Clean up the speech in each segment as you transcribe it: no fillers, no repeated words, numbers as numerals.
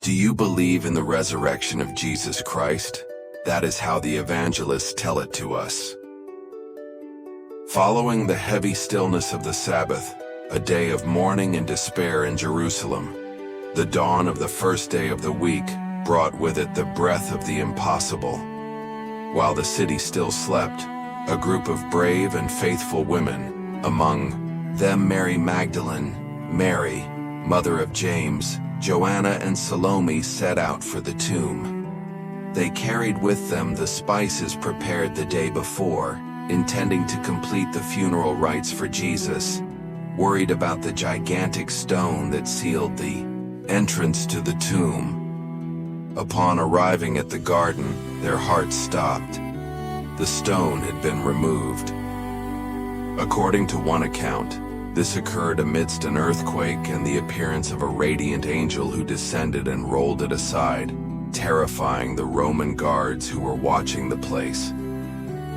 Do you believe in the resurrection of Jesus Christ? That is how the evangelists tell it to us. Following the heavy stillness of the Sabbath, a day of mourning and despair in Jerusalem, the dawn of the first day of the week brought with it the breath of the impossible. While the city still slept, a group of brave and faithful women, among them Mary Magdalene, Mary, mother of James, Joanna and Salome, set out for the tomb. They carried with them the spices prepared the day before, intending to complete the funeral rites for Jesus, worried about the gigantic stone that sealed the entrance to the tomb. Upon arriving at the garden, their hearts stopped. The stone had been removed. According to one account, this occurred amidst an earthquake and the appearance of a radiant angel who descended and rolled it aside, terrifying the Roman guards who were watching the place.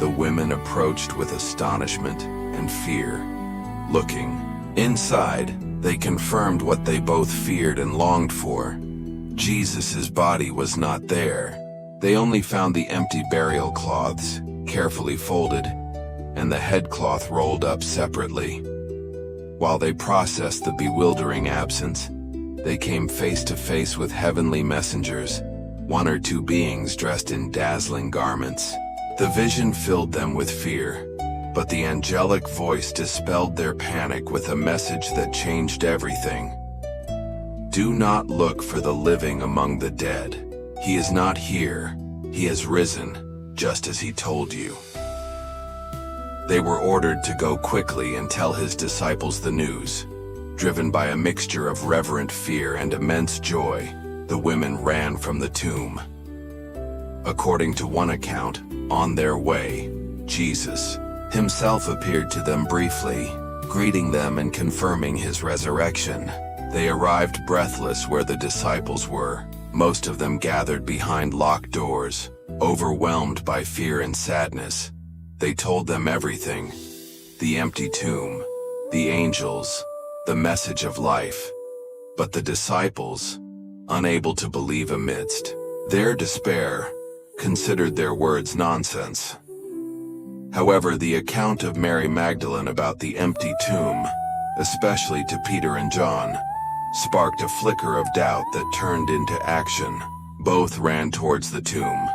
The women approached with astonishment and fear. Looking inside, they confirmed what they both feared and longed for. Jesus' body was not there. They only found the empty burial cloths, carefully folded, and the headcloth rolled up separately. While they processed the bewildering absence, they came face to face with heavenly messengers, one or two beings dressed in dazzling garments. The vision filled them with fear, but the angelic voice dispelled their panic with a message that changed everything. Do not look for the living among the dead. He is not here. He has risen, just as he told you. They were ordered to go quickly and tell his disciples the news. Driven by a mixture of reverent fear and immense joy, the women ran from the tomb. According to one account, on their way, Jesus himself appeared to them briefly, greeting them and confirming his resurrection. They arrived breathless where the disciples were, most of them gathered behind locked doors, overwhelmed by fear and sadness. They told them everything: the empty tomb, the angels, the message of life. But the disciples, unable to believe amidst their despair, considered their words nonsense. However, the account of Mary Magdalene about the empty tomb, especially to Peter and John, sparked a flicker of doubt that turned into action. Both ran towards the tomb.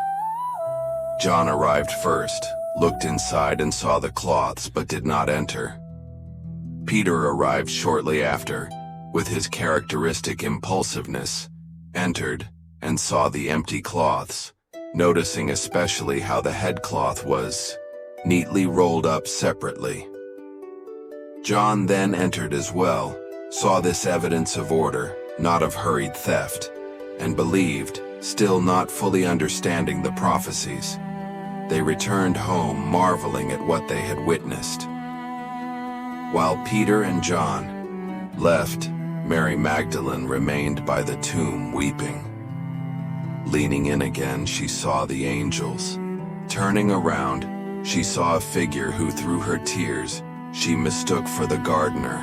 John arrived first, looked inside and saw the cloths but did not enter. Peter arrived shortly after, with his characteristic impulsiveness, entered, and saw the empty cloths, noticing especially how the headcloth was neatly rolled up separately. John then entered as well, saw this evidence of order, not of hurried theft, and believed, still not fully understanding the prophecies. They returned home marveling at what they had witnessed. While Peter and John left, Mary Magdalene remained by the tomb weeping. Leaning in again, she saw the angels. Turning around, she saw a figure who, through her tears, she mistook for the gardener.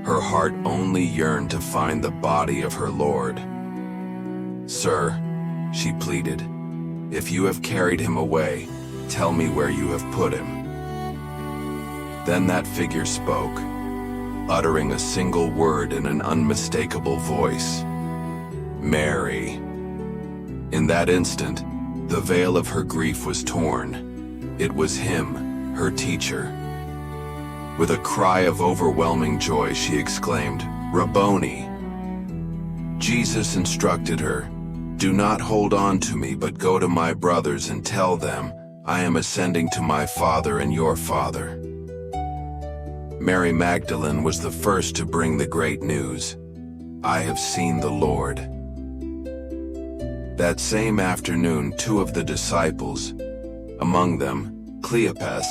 Her heart only yearned to find the body of her Lord. "Sir," she pleaded, "if you have carried him away, tell me where you have put him." Then that figure spoke, uttering a single word in an unmistakable voice: "Mary." In that instant, the veil of her grief was torn. It was him, her teacher. With a cry of overwhelming joy, she exclaimed, "Rabboni." Jesus instructed her, "Do not hold on to me, but go to my brothers and tell them, I am ascending to my Father and your Father." Mary Magdalene was the first to bring the great news: "I have seen the Lord." That same afternoon, two of the disciples, among them Cleopas,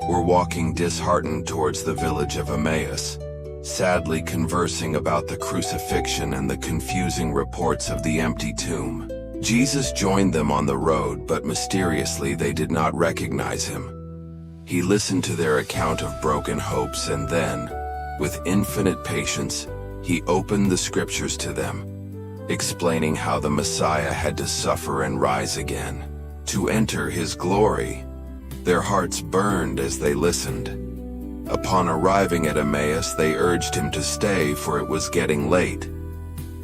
were walking disheartened towards the village of Emmaus, sadly conversing about the crucifixion and the confusing reports of the empty tomb. Jesus joined them on the road, but mysteriously they did not recognize him. He listened to their account of broken hopes and then, with infinite patience, he opened the scriptures to them, explaining how the Messiah had to suffer and rise again, to enter his glory. Their hearts burned as they listened. Upon arriving at Emmaus, they urged him to stay, for it was getting late.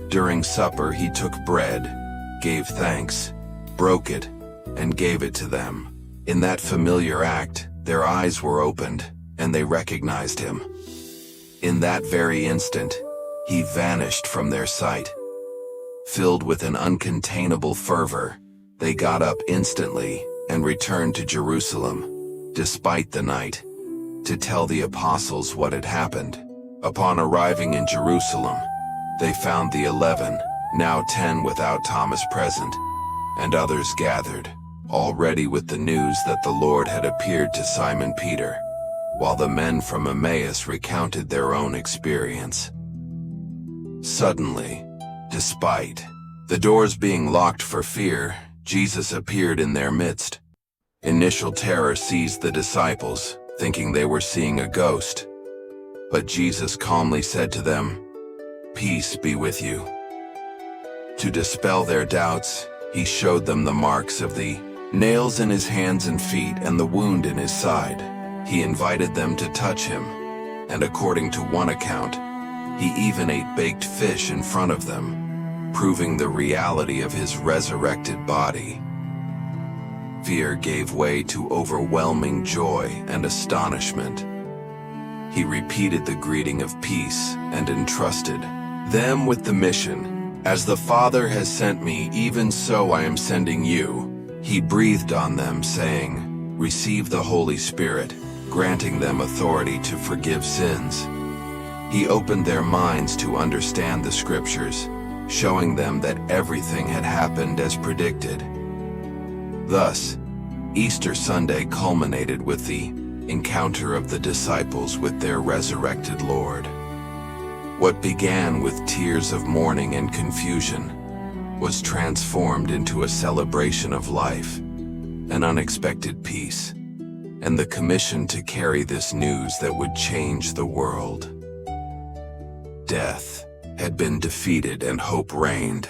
During supper, he took bread, gave thanks, broke it, and gave it to them. In that familiar act, their eyes were opened, and they recognized him. In that very instant, he vanished from their sight. Filled with an uncontainable fervor, they got up instantly and returned to Jerusalem, despite the night, to tell the apostles what had happened. Upon arriving in Jerusalem, they found the 11, now 10 without Thomas present, and others gathered, all ready with the news that the Lord had appeared to Simon Peter, while the men from Emmaus recounted their own experience. Suddenly, despite the doors being locked for fear, Jesus appeared in their midst. Initial terror seized the disciples, thinking they were seeing a ghost. But Jesus calmly said to them, "Peace be with you." To dispel their doubts, he showed them the marks of the nails in his hands and feet and the wound in his side. He invited them to touch him, and according to one account, he even ate baked fish in front of them, proving the reality of his resurrected body. Fear gave way to overwhelming joy and astonishment. He repeated the greeting of peace and entrusted them with the mission. "As the Father has sent me, even so I am sending you." He breathed on them, saying, "Receive the Holy Spirit," granting them authority to forgive sins. He opened their minds to understand the Scriptures, showing them that everything had happened as predicted. Thus, Easter Sunday culminated with the encounter of the disciples with their resurrected Lord. What began with tears of mourning and confusion was transformed into a celebration of life, an unexpected peace, and the commission to carry this news that would change the world. Death had been defeated and hope reigned.